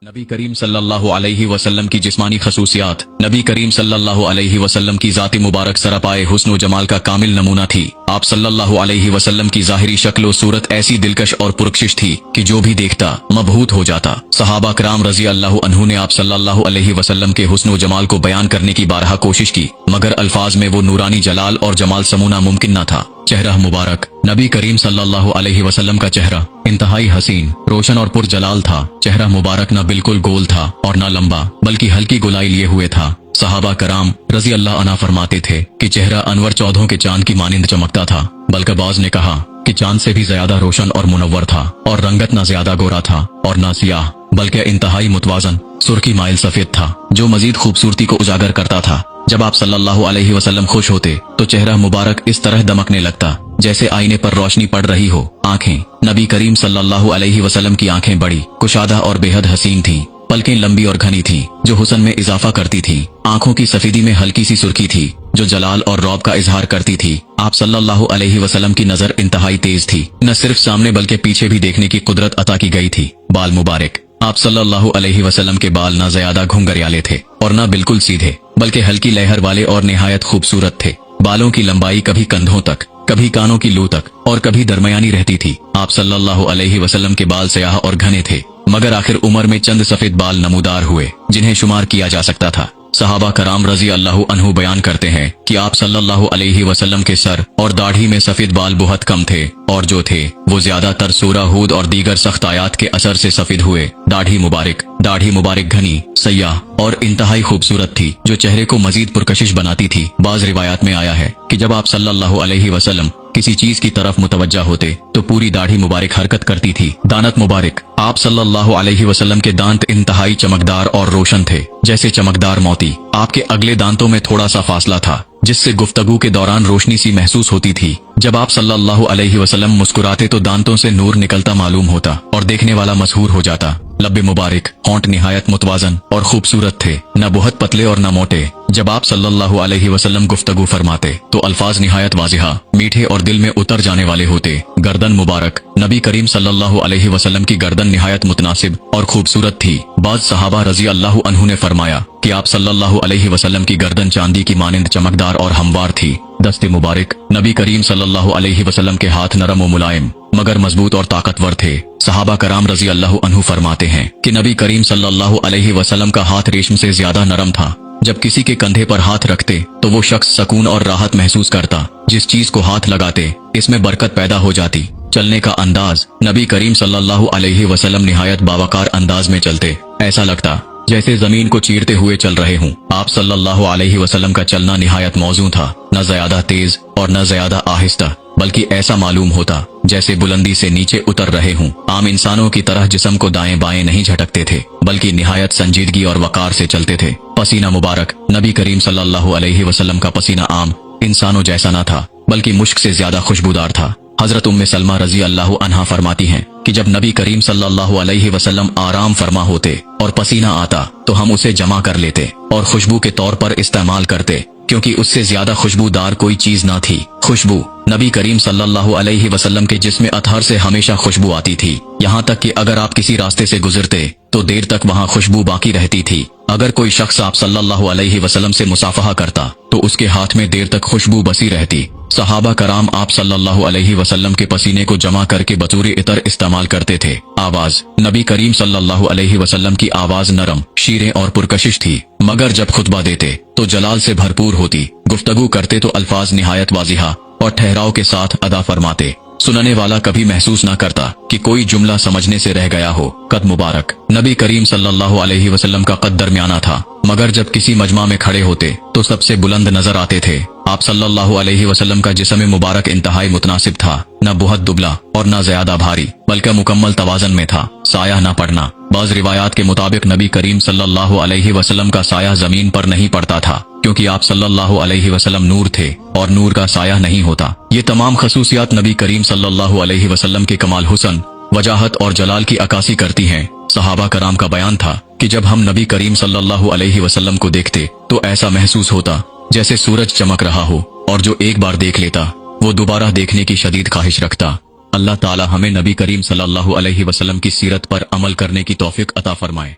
नबी करीम सल्लल्लाहु अलैहि वसल्लम की जिस्मानी खसूसियात। नबी करीम सल्लल्लाहु अलैहि वसल्लम की ज़ात मुबारक सरापाए हुस्न व जमाल का कामिल नमूना थी। आप सल्लल्लाहु अलैहि वसल्लम की ज़ाहिरी शक्ल व सूरत ऐसी दिलकश और पुरकशिश थी कि जो भी देखता मबहूत हो जाता। सहाबा कराम रज़ी अल्लाह अन्हु ने आप सल्लल्लाहु अलैहि वसल्लम के हुस्न व जमाल को बयान करने की बारहा कोशिश की, मगर अल्फाज में वो नूरानी जलाल और जमाल समूना मुमकिन न था। चेहरा मुबारक। नबी करीम सल्लल्लाहु अलैहि वसल्लम का चेहरा इंतहाई हसीन, रोशन और पुरजलाल था। चेहरा मुबारक न बिल्कुल गोल था और न लंबा, बल्कि हल्की गोलाई लिए हुए था। सहाबा कराम रज़ी अल्लाह अन्हु फरमाते थे कि चेहरा अनवर चौधों के चांद की मानिंद चमकता था। बल्कि बाज ने कहा कि चांद से भी ज्यादा रोशन और मुनव्वर था, और रंगत न ज्यादा गोरा था और न सियाह, बल्कि इंतहाई मुतवाजन सुर्खी माइल सफेद था, जो मजीद खूबसूरती को उजागर करता था। जब आप सल्लल्लाहु अलैहि वसल्लम खुश होते तो चेहरा मुबारक इस तरह दमकने लगता जैसे आईने पर रोशनी पड़ रही हो। आंखें। नबी करीम सल्लल्लाहु अलैहि वसल्लम की आंखें बड़ी, कुशादा और बेहद हसीन थीं। पलकें लंबी और घनी थीं, जो हुस्न में इजाफा करती थीं। आंखों की सफेदी में हल्की सी सुर्खी थी, जो जलाल और रौब का इजहार करती थी। आप सल्लल्लाहु अलैहि वसल्लम की नजर इंतहाई तेज थी, न सिर्फ सामने बल्कि पीछे भी देखने की कुदरत अता की गई थी। बाल मुबारक। आप सल्लल्लाहु अलैहि वसल्लम के बाल न ज्यादा घुंघरियाले थे और न बिल्कुल सीधे, बल्कि हल्की लहर वाले और निहायत खूबसूरत थे। बालों की लंबाई कभी कंधों तक, कभी कानों की लू तक और कभी दरमियानी रहती थी। आप सल्लल्लाहु अलैहि वसल्लम के बाल स्याह और घने थे, मगर आखिर उम्र में चंद सफेद बाल नमूदार हुए जिन्हें शुमार किया जा सकता था। सहाबा कराम रज़ी अल्लाह अन्हु बयान करते हैं कि आप सल्लल्लाहु अलैहि वसल्लम के सर और दाढ़ी में सफेद बाल बहुत कम थे, और जो थे वो ज्यादातर सूरा हूद और दीगर सख्त आयात के असर से सफेद हुए। दाढ़ी मुबारक घनी, सयाह और इंतहाई खूबसूरत थी, जो चेहरे को मजीद पुरकशिश बनाती थी। बाज रिवायात में आया है कि जब आप सल्लल्लाहु अलैहि वसल्लम किसी चीज की तरफ मुतवज्जा होते तो पूरी दाढ़ी मुबारक हरकत करती थी। दानत मुबारक। आप सल्लल्लाहु अलैहि वसल्लम के दांत इंतहाई चमकदार और रोशन थे, जैसे चमकदार मोती। आपके अगले दांतों में थोड़ा सा फासला था, जिससे गुफ्तगू के दौरान रोशनी सी महसूस होती थी। जब आप सल्लल्लाहु अलैहि वसल्लम मुस्कुराते तो दांतों से नूर निकलता मालूम होता और देखने वाला मशहूर हो जाता। लब्बे मुबारक। होंठ निहायत मुतवाजन और खूबसूरत थे, न बहुत पतले और न मोटे। जब आप सल्लल्लाहु अलैहि वसल्लम गुफ्तगू फरमाते तो अल्फाज निहायत वाजिहा, मीठे और दिल में उतर जाने वाले होते। गर्दन मुबारक। नबी करीम सल्लल्लाहु अलैहि वसल्लम की गर्दन निहायत मुतनासिब और खूबसूरत थी। बाज़ सहाबा रज़ी अल्लाह अन्हु ने फरमाया कि आप सल्लल्लाहु अलैहि वसल्लम की गर्दन चांदी की मानिंद चमकदार और हमवार थी। दस्ते मुबारक। नबी करीम सल्लल्लाहु अलैहि वसल्लम के हाथ नरम और मुलायम, मगर मजबूत और ताकतवर थे। सहाबा कराम रज़ी अल्लाह अन्हु फरमाते हैं कि नबी करीम सल्लल्लाहु अलैहि वसल्लम का हाथ रेशम से ज्यादा नरम था। जब किसी के कंधे पर हाथ रखते तो वो शख्स सुकून और राहत महसूस करता। जिस चीज को हाथ लगाते इसमें बरकत पैदा हो जाती। चलने का अंदाज। नबी करीम सल्लल्लाहु अलैहि वसल्लम निहायत बावकार अंदाज में चलते, ऐसा लगता जैसे जमीन को चीरते हुए चल रहे हों। आप सल्लल्लाहु अलैहि वसल्लम का चलना निहायत मौजूद था, न ज्यादा तेज और न ज्यादा आहिस्ता, बल्कि ऐसा मालूम होता जैसे बुलंदी से नीचे उतर रहे हों। आम इंसानों की तरह जिस्म को दाएं बाएं नहीं झटकते थे, बल्कि निहायत संजीदगी और वकार से चलते थे। पसीना मुबारक। नबी करीम सल्लल्लाहु अलैहि वसल्लम का पसीना आम इंसानों जैसा न था, बल्कि मुश्क से ज्यादा खुशबूदार था। हजरत उम्मे सलमा रज़ी अल्लाह अन्हा फरमाती हैं कि जब नबी करीम सल्लल्लाहु अलैहि वसल्लम आराम फरमा होते और पसीना आता तो हम उसे जमा कर लेते और खुशबू के तौर पर इस्तेमाल करते, क्योंकि उससे ज्यादा खुशबूदार कोई चीज न थी। खुशबू। नबी करीम सल्लल्लाहु अलैहि वसल्लम के जिस्म अतहर से हमेशा खुशबू आती थी, यहाँ तक कि अगर आप किसी रास्ते से गुजरते तो देर तक वहाँ खुशबू बाकी रहती थी। अगर कोई शख्स आप सल्लल्लाहु अलैहि वसल्लम से मुसाफहा करता तो उसके हाथ में देर तक खुशबू बसी रहती। सहाबा कराम आप सल्लल्लाहु अलैहि वसल्लम के पसीने को जमा करके बतूरे इतर इस्तेमाल करते थे। आवाज। नबी करीम सल्लल्लाहु अलैहि वसल्लम की आवाज नरम, शीरें और पुरकशिश थी, मगर जब खुतबा देते तो जलाल से भरपूर होती। गुफ्तगू करते तो अल्फाज निहायत वाजिहा और ठहराव के साथ अदा फरमाते। सुनने वाला कभी महसूस न करता कि कोई जुमला समझने से रह गया हो। कद मुबारक। नबी करीम सल्लल्लाहु अलैहि वसल्लम का कद दरमियाना था, मगर जब किसी मजमा में खड़े होते तो सबसे बुलंद नजर आते थे। आप सल्लल्लाहु अलैहि वसल्लम का जिस्म मुबारक इंतहाई मुतनासिब था, न बहुत दुबला और न ज्यादा भारी, बल्कि मुकम्मल तवाजन में था। साया न पड़ना। बाज़ रिवायात के मुताबिक नबी करीम सल्लल्लाहु अलैहि वसल्लम का साया जमीन पर नहीं पड़ता था, क्योंकि आप सल्लल्लाहु अलैहि वसल्लम नूर थे और नूर का साया नहीं होता। ये तमाम खसूसियात नबी करीम सल्लल्लाहु अलैहि वसल्लम के कमाल हुस्न, वजाहत और जलाल की अक्कासी करती हैं। सहाबा कराम का बयान था कि जब हम नबी करीम सल्लल्लाहु अलैहि वसल्लम को देखते तो ऐसा महसूस होता जैसे सूरज चमक रहा हो, और जो एक बार देख लेता वो दोबारा देखने की शदीद ख्वाहिश रखता। अल्लाह ताला हमें नबी करीम सल्लल्लाहु अलैहि वसल्लम की सीरत पर अमल करने की तौफीक अता फरमाए।